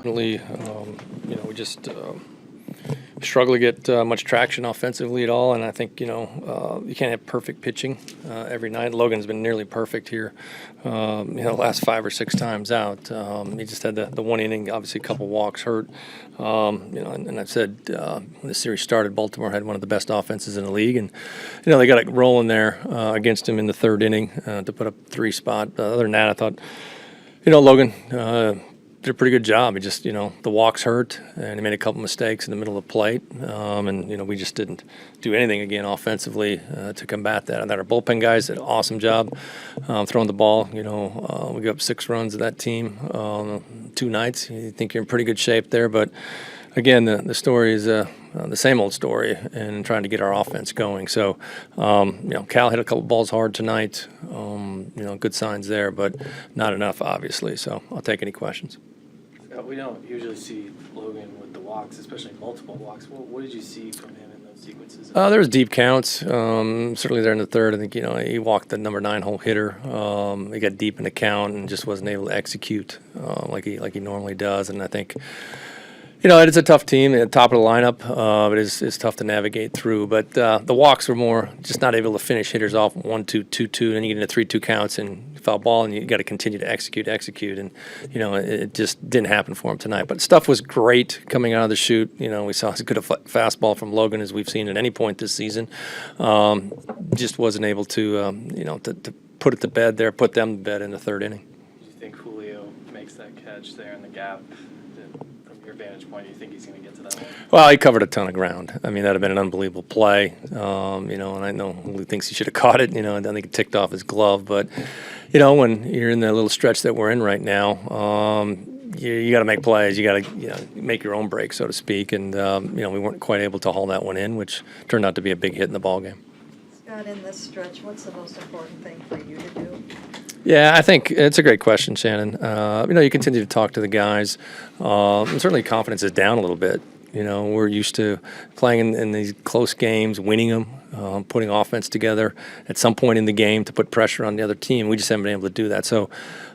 Really, we just struggle to get much traction offensively at all, and I think you can't have perfect pitching every night. Logan's been nearly perfect here, the last 5 or 6 times out. He just had the one inning, obviously a couple walks hurt. And I've said when the series started, Baltimore had one of the best offenses in the league, and they got it rolling there against him in the 3rd inning to put up 3 spot. Other than that, I thought Logan did a pretty good job. He just, the walks hurt, and he made a couple mistakes in the middle of the plate. And we just didn't do anything again offensively to combat that. And our bullpen guys did an awesome job throwing the ball. We got up 6 runs of that team 2 nights. You think you're in pretty good shape there. But again, the story is the same old story and trying to get our offense going. So, Cal hit a couple balls hard tonight. Good signs there, but not enough, obviously. So I'll take any questions. We don't usually see Logan with the walks, especially multiple walks. What did you see from him in those sequences? There was deep counts. Certainly there in the 3rd. I think he walked the number 9 hole hitter. He got deep in the count and just wasn't able to execute like he normally does. And I think it's a tough team at the top of the lineup, but it's tough to navigate through. But the walks were more just not able to finish hitters off 1-2, 2-2, and you get into 3-2 counts and foul ball, and you got to continue to execute, and it just didn't happen for him tonight. But stuff was great coming out of the chute. We saw as good a fastball from Logan as we've seen at any point this season. Just wasn't able to to put it to bed there, put them to bed in the 3rd inning. Do you think Julio makes that catch there in the gap? Vantage point, do you think he's going to get to that one? Well, he covered a ton of ground. I mean, that'd have been an unbelievable play. And I know Julio thinks he should have caught it. I think it ticked off his glove. But, when you're in the little stretch that we're in right now, you got to make plays. You got to make your own break, so to speak. And we weren't quite able to haul that one in, which turned out to be a big hit in the ballgame. Scott, in this stretch, what's the most important thing for you to do? Yeah, I think it's a great question, Shannon. You continue to talk to the guys. And certainly confidence is down a little bit. We're used to playing in these close games, winning them, putting offense together at some point in the game to put pressure on the other team. We just haven't been able to do that. So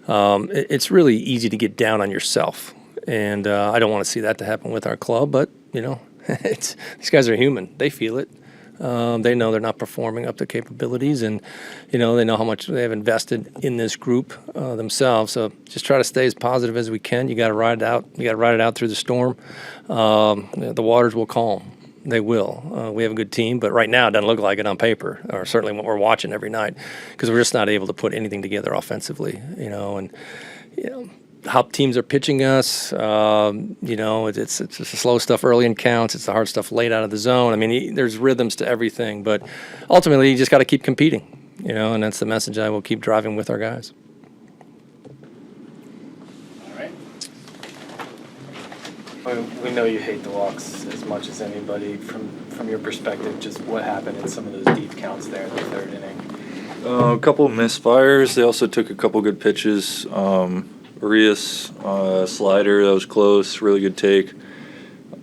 it's really easy to get down on yourself. And I don't want to see that to happen with our club. But, these guys are human. They feel it. They know they're not performing up to capabilities, and they know how much they have invested in this group themselves. So just try to stay as positive as we can. You got to ride it out. You got to ride it out through the storm. The waters will calm. They will. We have a good team, but right now it doesn't look like it on paper, or certainly what we're watching every night, because we're just not able to put anything together offensively. How teams are pitching us, it's the slow stuff early in counts. It's the hard stuff late out of the zone. I mean, there's rhythms to everything, but ultimately you just got to keep competing, and that's the message I will keep driving with our guys. All right. We know you hate the walks as much as anybody. From your perspective, just what happened in some of those deep counts there in the 3rd inning? A couple of misfires. They also took a couple good pitches. Arias, slider, that was close, really good take.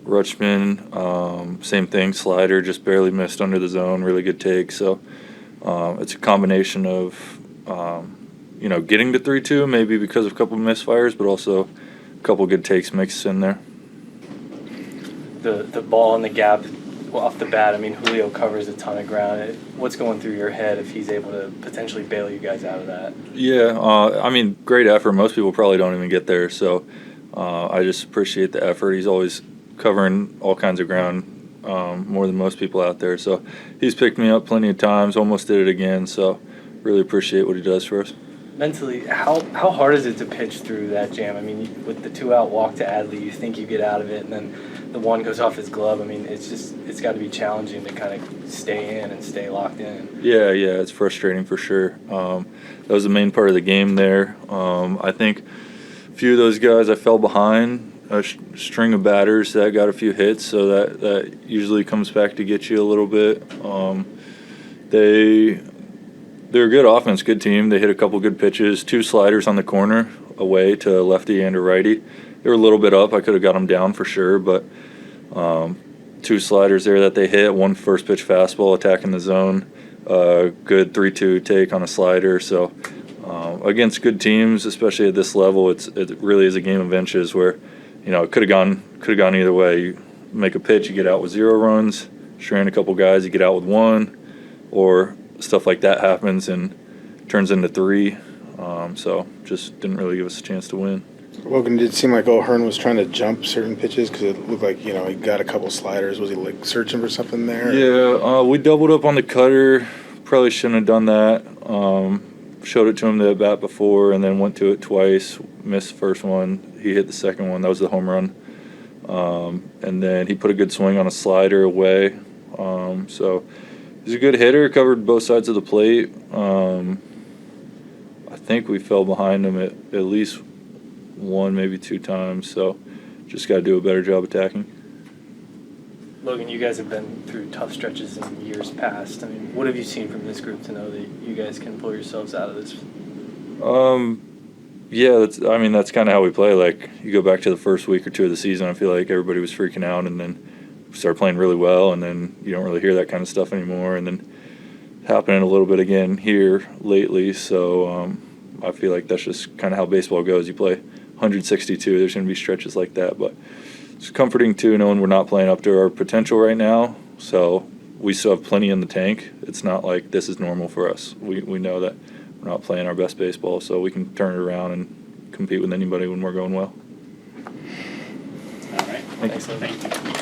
Rutschman, same thing, slider, just barely missed under the zone, really good take. So it's a combination of, getting to 3-2, maybe because of a couple of misfires, but also a couple of good takes mixed in there. The ball in the gap, off the bat, I mean, Julio covers a ton of ground. What's going through your head if he's able to potentially bail you guys out of that? Yeah, great effort. Most people probably don't even get there, so I just appreciate the effort. He's always covering all kinds of ground, more than most people out there. So he's picked me up plenty of times, almost did it again, so really appreciate what he does for us. Mentally, how hard is it to pitch through that jam? I mean, with the 2-out walk to Adley, you think you get out of it, and then the one goes off his glove. I mean, it's got to be challenging to kind of stay in and stay locked in. Yeah, it's frustrating for sure. That was the main part of the game there. I think a few of those guys I fell behind a string of batters that got a few hits, so that usually comes back to get you a little bit. They're a good offense, good team. They hit a couple good pitches, 2 sliders on the corner away to lefty and a righty. They were a little bit up. I could have got them down for sure, but 2 sliders there that they hit, 1 first pitch fastball attacking the zone, good 3-2 take on a slider. So against good teams, especially at this level, it really is a game of inches where, it could have gone either way. You make a pitch, you get out with 0 runs, strain a couple guys, you get out with 1, or stuff like that happens and turns into 3. So just didn't really give us a chance to win. Logan, did it seem like O'Hearn was trying to jump certain pitches because it looked like, he got a couple sliders. Was he like searching for something there? Yeah, we doubled up on the cutter. Probably shouldn't have done that. Showed it to him the at bat before and then went to it twice. Missed the first one. He hit the second one. That was the home run. And then he put a good swing on a slider away. So he's a good hitter. Covered both sides of the plate. I think we fell behind him at least 1, maybe 2 times. So just got to do a better job attacking. Logan, you guys have been through tough stretches in years past. I mean, what have you seen from this group to know that you guys can pull yourselves out of this? Yeah, that's kind of how we play. Like, you go back to the first week or 2 of the season, I feel like everybody was freaking out, and then we start playing really well, and then you don't really hear that kind of stuff anymore, and then happening a little bit again here lately. So I feel like that's just kind of how baseball goes. You play 162, there's going to be stretches like that, but it's comforting too knowing we're not playing up to our potential right now. So we still have plenty in the tank. It's not like this is normal for us. We know that we're not playing our best baseball, so we can turn it around and compete with anybody when we're going well. All right. Thanks, Logan. Thank you.